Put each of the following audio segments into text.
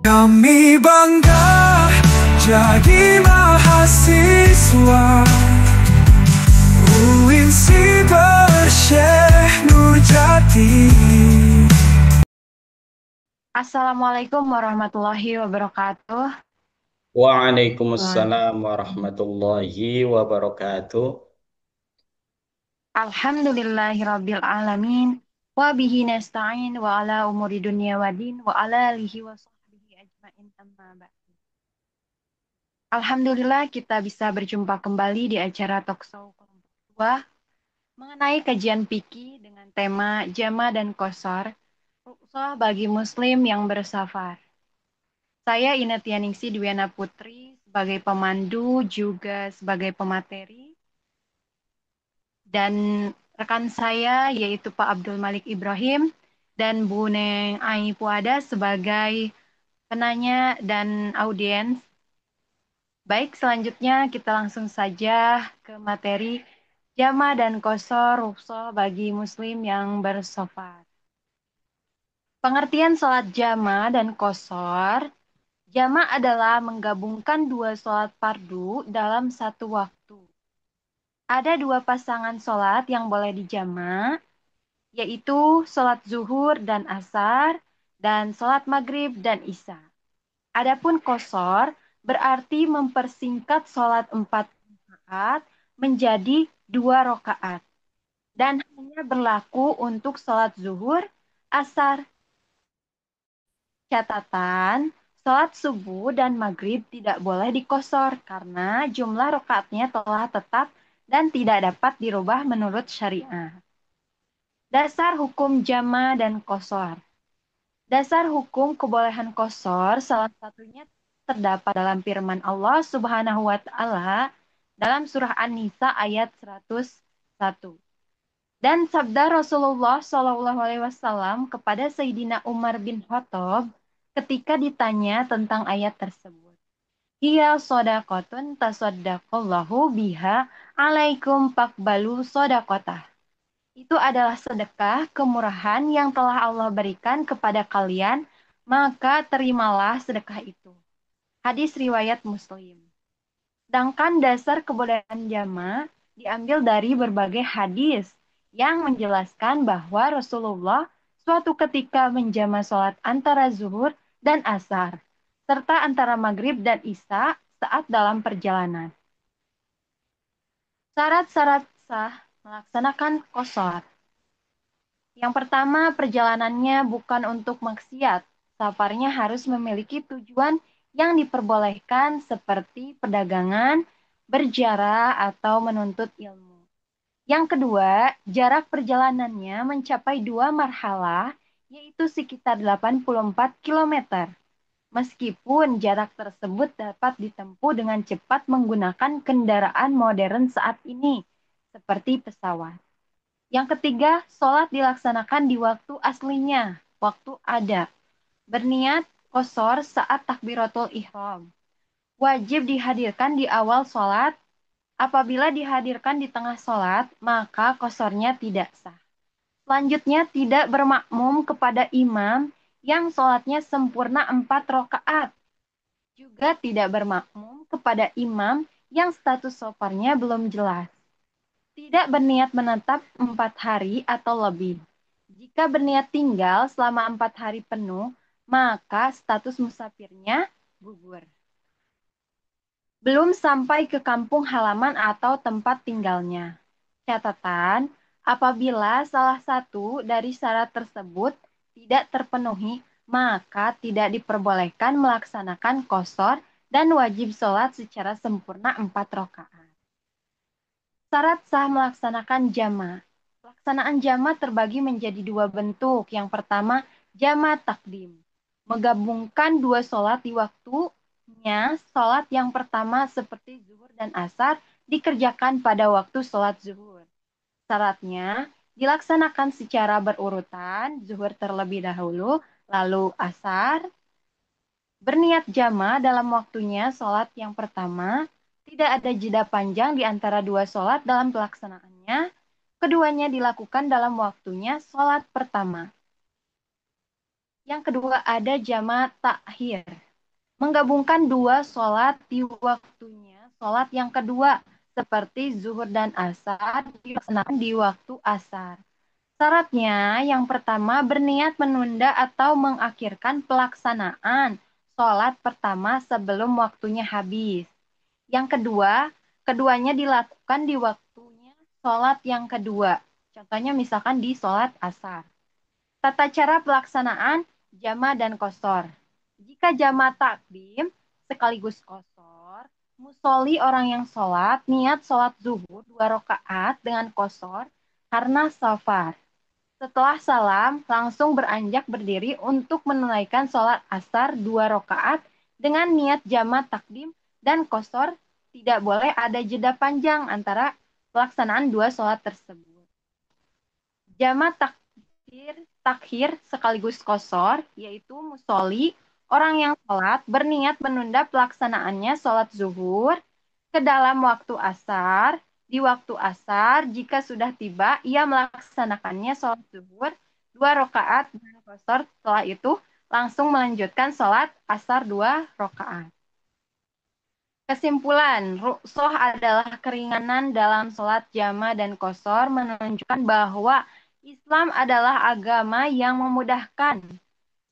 Kami bangga jadi mahasiswa UIN Siber Syekh Nurjati. Assalamualaikum warahmatullahi wabarakatuh. Waalaikumsalam warahmatullahi wabarakatuh. Alhamdulillahirabbil alamin. Wa bihi nasta'in wa ala umuri dunya waddin wa ala alihi wa sahbihi ajmain amma ba'du. Alhamdulillah kita bisa berjumpa kembali di acara Talkshow kelompok 2 mengenai kajian fikih dengan tema jama dan qasar, rukhsah bagi muslim yang bersafar. Saya Inatia Ningsi Dwiana Putri sebagai pemandu juga sebagai pemateri. Dan rekan saya yaitu Pak Abdul Malik Ibrahim dan Bu Neng Ai Puada sebagai penanya dan audiens. Baik, selanjutnya kita langsung saja ke materi jama dan qasar rukhsah bagi muslim yang bersafar. Pengertian sholat jama dan qasar. Jama adalah menggabungkan dua sholat fardu dalam satu waktu. Ada dua pasangan sholat yang boleh dijama, yaitu sholat zuhur dan asar, dan sholat maghrib dan isya. Adapun qasar berarti mempersingkat sholat 4 rakaat menjadi 2 rakaat. Dan hanya berlaku untuk sholat zuhur, asar. Catatan, sholat subuh dan maghrib tidak boleh dikosor karena jumlah rakaatnya telah tetap dan tidak dapat dirubah menurut syariat. Dasar hukum jama dan qasar. Dasar hukum kebolehan qasar salah satunya terdapat dalam firman Allah Subhanahu wa taala dalam surah An-Nisa ayat 101. Dan sabda Rasulullah Shallallahu alaihi wasallam kepada Sayyidina Umar bin Khattab ketika ditanya tentang ayat tersebut. Hiya sodakotun tasodakallahu biha alaikum fakbalu sodakotah. Itu adalah sedekah kemurahan yang telah Allah berikan kepada kalian, maka terimalah sedekah itu. Hadis riwayat Muslim. Sedangkan dasar kebolehan jama diambil dari berbagai hadis yang menjelaskan bahwa Rasulullah suatu ketika menjama sholat antara zuhur dan asar, serta antara maghrib dan isya saat dalam perjalanan. Syarat-syarat sah melaksanakan qasar. Yang pertama, perjalanannya bukan untuk maksiat. Safarnya harus memiliki tujuan yang diperbolehkan seperti perdagangan, berziarah, atau menuntut ilmu. Yang kedua, jarak perjalanannya mencapai 2 marhalah, yaitu sekitar 84 km. Meskipun jarak tersebut dapat ditempuh dengan cepat menggunakan kendaraan modern saat ini, seperti pesawat. Yang ketiga, sholat dilaksanakan di waktu aslinya, waktu ada. Berniat qasar saat takbiratul ihram. Wajib dihadirkan di awal sholat. Apabila dihadirkan di tengah sholat, maka qasarnya tidak sah. Selanjutnya, tidak bermakmum kepada imam yang sholatnya sempurna 4 rakaat. Juga tidak bermakmum kepada imam yang status safarnya belum jelas. Tidak berniat menetap 4 hari atau lebih. Jika berniat tinggal selama 4 hari penuh, maka status musafirnya gugur. Belum sampai ke kampung halaman atau tempat tinggalnya. Catatan, apabila salah satu dari syarat tersebut tidak terpenuhi, maka tidak diperbolehkan melaksanakan qasar dan wajib sholat secara sempurna 4 rakaat. Syarat sah melaksanakan jama. Pelaksanaan jama terbagi menjadi 2 bentuk. Yang pertama, jama takdim. Menggabungkan 2 sholat di waktunya. Sholat yang pertama seperti zuhur dan asar dikerjakan pada waktu sholat zuhur. Syaratnya dilaksanakan secara berurutan, zuhur terlebih dahulu, lalu asar. Berniat jama dalam waktunya sholat yang pertama, tidak ada jeda panjang di antara 2 sholat dalam pelaksanaannya. Keduanya dilakukan dalam waktunya sholat pertama. Yang kedua ada jama' takhir. Menggabungkan dua sholat di waktunya. Sholat yang kedua seperti zuhur dan asar dilaksanakan di waktu asar. Syaratnya yang pertama berniat menunda atau mengakhirkan pelaksanaan sholat pertama sebelum waktunya habis. Yang kedua, keduanya dilakukan di waktunya sholat yang kedua. Contohnya misalkan di sholat asar. Tata cara pelaksanaan jama dan kosor. Jika jama takdim sekaligus kosor, musoli orang yang sholat, niat sholat zuhur 2 rakaat dengan kosor karena safar. Setelah salam, langsung beranjak berdiri untuk menunaikan sholat asar 2 rakaat dengan niat jama takdim dan kosor. Tidak boleh ada jeda panjang antara pelaksanaan dua sholat tersebut. Jama takhir sekaligus kosor, yaitu musoli, orang yang sholat berniat menunda pelaksanaannya sholat zuhur ke dalam waktu asar. Di waktu asar, jika sudah tiba, ia melaksanakannya sholat zuhur 2 rakaat dengan kosor. Setelah itu, langsung melanjutkan sholat asar 2 rakaat. Kesimpulan, rukhsah adalah keringanan dalam sholat jama dan kosor menunjukkan bahwa Islam adalah agama yang memudahkan.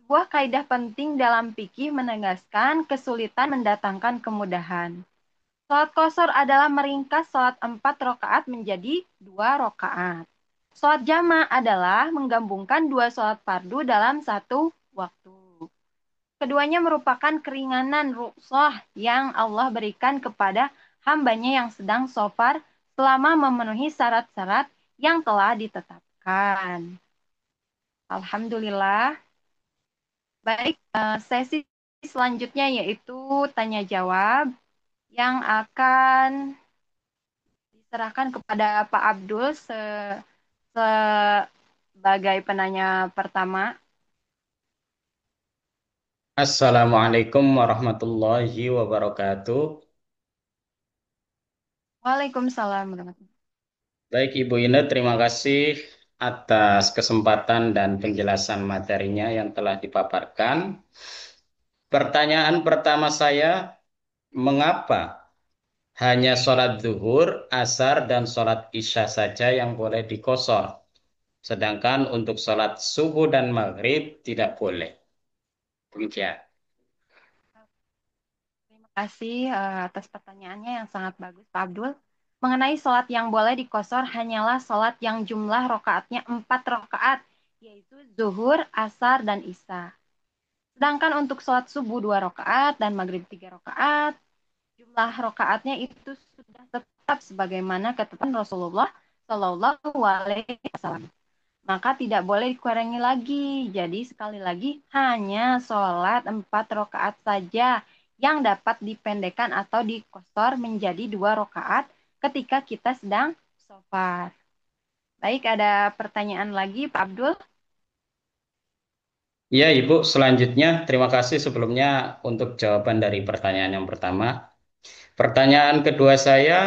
Sebuah kaidah penting dalam fikih menegaskan kesulitan mendatangkan kemudahan. Sholat kosor adalah meringkas sholat 4 rakaat menjadi 2 rakaat. Sholat jama adalah menggabungkan dua sholat fardu dalam satu waktu. Keduanya merupakan keringanan rukhsah yang Allah berikan kepada hambanya yang sedang safar selama memenuhi syarat-syarat yang telah ditetapkan. Alhamdulillah. Baik, sesi selanjutnya yaitu tanya jawab yang akan diserahkan kepada Pak Abdul sebagai penanya pertama. Assalamualaikum warahmatullahi wabarakatuh. Waalaikumsalam warahmatullahi Baik Ibu Ine, terima kasih atas kesempatan dan penjelasan materinya yang telah dipaparkan. Pertanyaan pertama saya, mengapa hanya sholat zuhur, asar, dan sholat isya saja yang boleh dikosor? Sedangkan untuk sholat subuh dan maghrib tidak boleh. Demikian. Terima kasih atas pertanyaannya yang sangat bagus, Pak Abdul. Mengenai sholat yang boleh dikosor hanyalah sholat yang jumlah rokaatnya 4 rakaat, yaitu zuhur, asar, dan isya. Sedangkan untuk sholat subuh 2 rakaat dan maghrib 3 rakaat, jumlah rokaatnya itu sudah tetap sebagaimana ketetapan Rasulullah Shallallahu Alaihi Wasallam. Maka tidak boleh dikurangi lagi. Jadi sekali lagi hanya sholat 4 rakaat saja yang dapat dipendekkan atau dikosor menjadi 2 rakaat ketika kita sedang safar. Baik, ada pertanyaan lagi Pak Abdul? Ya, Ibu, selanjutnya terima kasih sebelumnya untuk jawaban dari pertanyaan yang pertama. Pertanyaan kedua saya,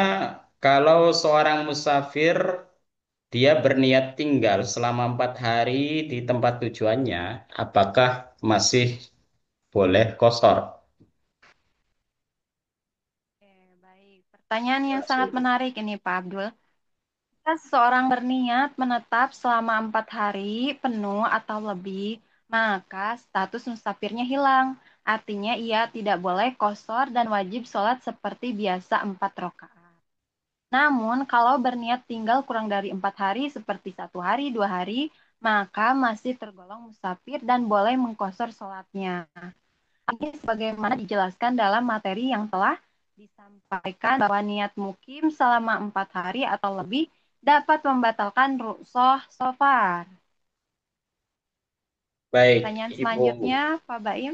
kalau seorang musafir dia berniat tinggal selama 4 hari di tempat tujuannya, apakah masih boleh kosor? Oke, baik. Pertanyaan Terima yang kasih, sangat Ibu. menarik ini Pak Abdul. Jika seseorang berniat menetap selama 4 hari penuh atau lebih, maka status musafirnya hilang. Artinya ia tidak boleh kosor dan wajib sholat seperti biasa 4 rakaat. Namun kalau berniat tinggal kurang dari 4 hari seperti 1 hari, 2 hari, maka masih tergolong musafir dan boleh mengkosor sholatnya. Ini sebagaimana dijelaskan dalam materi yang telah disampaikan bahwa niat mukim selama 4 hari atau lebih dapat membatalkan rukhsah safar. Baik, Pertanyaan Ibu. selanjutnya, Pak Baim.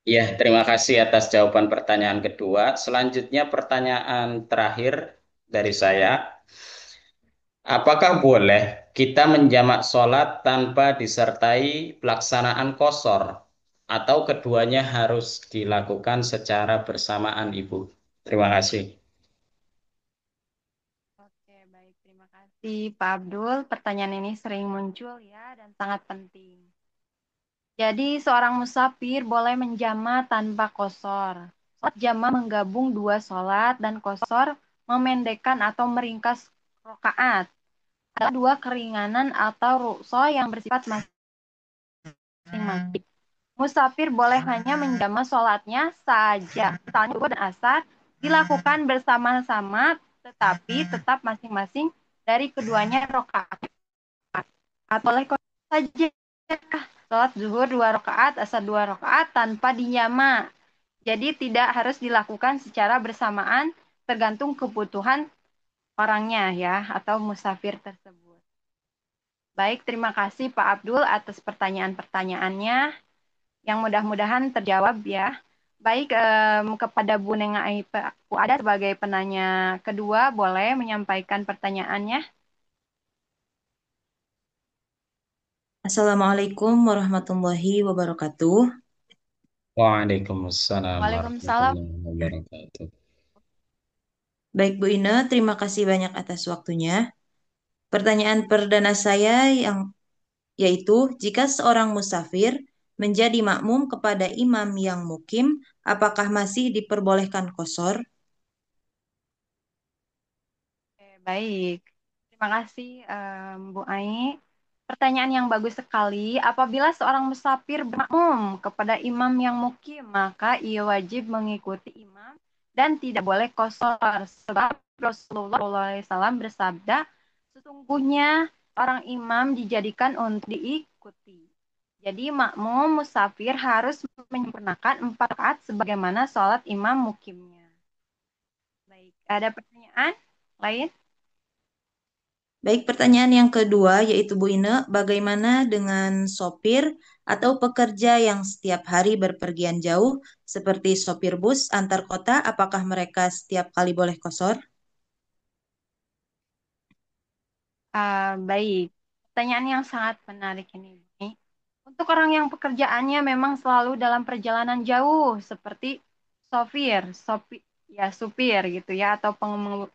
Ya, terima kasih atas jawaban pertanyaan kedua. Selanjutnya pertanyaan terakhir dari saya. Apakah boleh kita menjamak sholat tanpa disertai pelaksanaan qashar atau keduanya harus dilakukan secara bersamaan, Ibu? Terima kasih. Oke, baik. Terima kasih, Pak Abdul. Pertanyaan ini sering muncul ya dan sangat penting. Jadi seorang musafir boleh menjama tanpa qashar. Sholat jama menggabung dua sholat dan qashar memendekkan atau meringkas rokaat. Ada dua keringanan atau rukso yang bersifat masing-masing. Musafir boleh hanya menjama sholatnya saja. Misalnya zuhur dan asar dilakukan bersama-sama tetapi tetap masing-masing dari keduanya rokaat. Atau boleh saja sholat zuhur 2 rakaat, asar 2 rakaat tanpa dijama. Jadi tidak harus dilakukan secara bersamaan tergantung kebutuhan orangnya ya atau musafir tersebut. Baik, terima kasih Pak Abdul atas pertanyaan-pertanyaannya yang mudah-mudahan terjawab ya. Baik, kepada Bu Neng Bu Ada sebagai penanya kedua boleh menyampaikan pertanyaannya. Assalamualaikum warahmatullahi wabarakatuh. Waalaikumsalam Waalaikumsalam. warahmatullahi wabarakatuh. Baik Bu Ine, terima kasih banyak atas waktunya. Pertanyaan perdana saya yaitu jika seorang musafir menjadi makmum kepada imam yang mukim, apakah masih diperbolehkan qashar? Baik, terima kasih Bu Ai. Pertanyaan yang bagus sekali. Apabila seorang musafir bermakmum kepada imam yang mukim, maka ia wajib mengikuti imam dan tidak boleh qashar. Sebab Rasulullah SAW bersabda, sesungguhnya orang imam dijadikan untuk diikuti. Jadi makmum musafir harus menyempurnakan 4 rakaat sebagaimana sholat imam mukimnya. Baik, ada pertanyaan lain? Baik, pertanyaan yang kedua yaitu Bu Ine, bagaimana dengan sopir atau pekerja yang setiap hari berpergian jauh seperti sopir bus antar kota, apakah mereka setiap kali boleh qashar? Baik, pertanyaan yang sangat menarik ini. Untuk orang yang pekerjaannya memang selalu dalam perjalanan jauh, seperti supir gitu ya, atau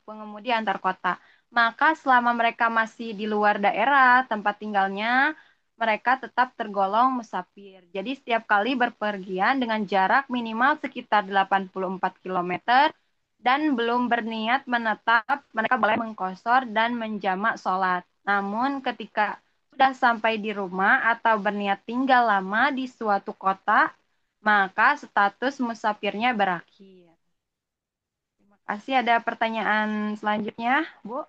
pengemudi antar kota. Maka selama mereka masih di luar daerah tempat tinggalnya, mereka tetap tergolong musafir. Jadi setiap kali berpergian dengan jarak minimal sekitar 84 kilometer dan belum berniat menetap, mereka boleh mengkosor dan menjamak sholat. Namun ketika sudah sampai di rumah atau berniat tinggal lama di suatu kota, maka status musafirnya berakhir. Terima kasih. Ada pertanyaan selanjutnya, Bu?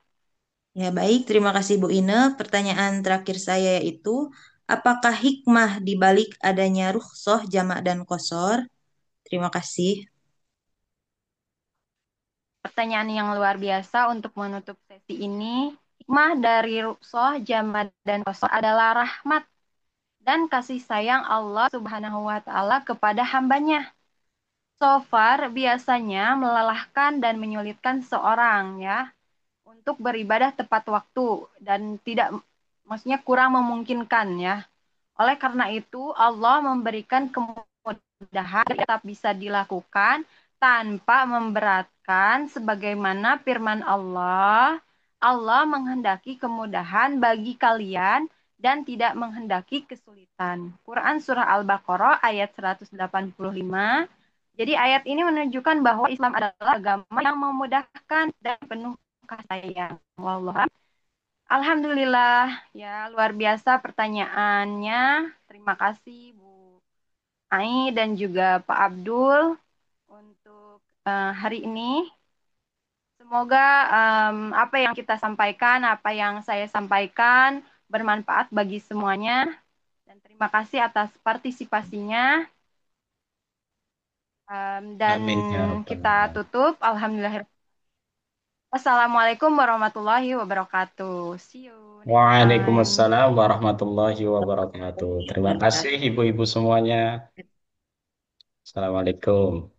Ya baik, terima kasih Bu Ine. Pertanyaan terakhir saya yaitu, apakah hikmah di balik adanya rukhsah jamak dan qashar? Terima kasih. Pertanyaan yang luar biasa untuk menutup sesi ini. Hikmah dari rukhsah, jamak, dan qashar adalah rahmat dan kasih sayang Allah Subhanahu wa Ta'ala kepada hambanya. Sofar biasanya melelahkan dan menyulitkan seorang ya untuk beribadah tepat waktu dan tidak maksudnya kurang memungkinkan ya. Oleh karena itu Allah memberikan kemudahan tetap bisa dilakukan tanpa memberatkan sebagaimana firman Allah. Allah menghendaki kemudahan bagi kalian dan tidak menghendaki kesulitan. Quran Surah Al-Baqarah ayat 185. Jadi ayat ini menunjukkan bahwa Islam adalah agama yang memudahkan dan penuh kasih sayang. Wallah. Alhamdulillah, ya luar biasa pertanyaannya. Terima kasih Bu Ai dan juga Pak Abdul untuk hari ini. Semoga apa yang kita sampaikan, apa yang saya sampaikan bermanfaat bagi semuanya. Dan terima kasih atas partisipasinya. Dan Amin ya rabbal kita alamin. tutup. Alhamdulillah. Wassalamualaikum warahmatullahi wabarakatuh. See you next time. Waalaikumsalam warahmatullahi wabarakatuh. Terima kasih ibu-ibu semuanya. Assalamualaikum.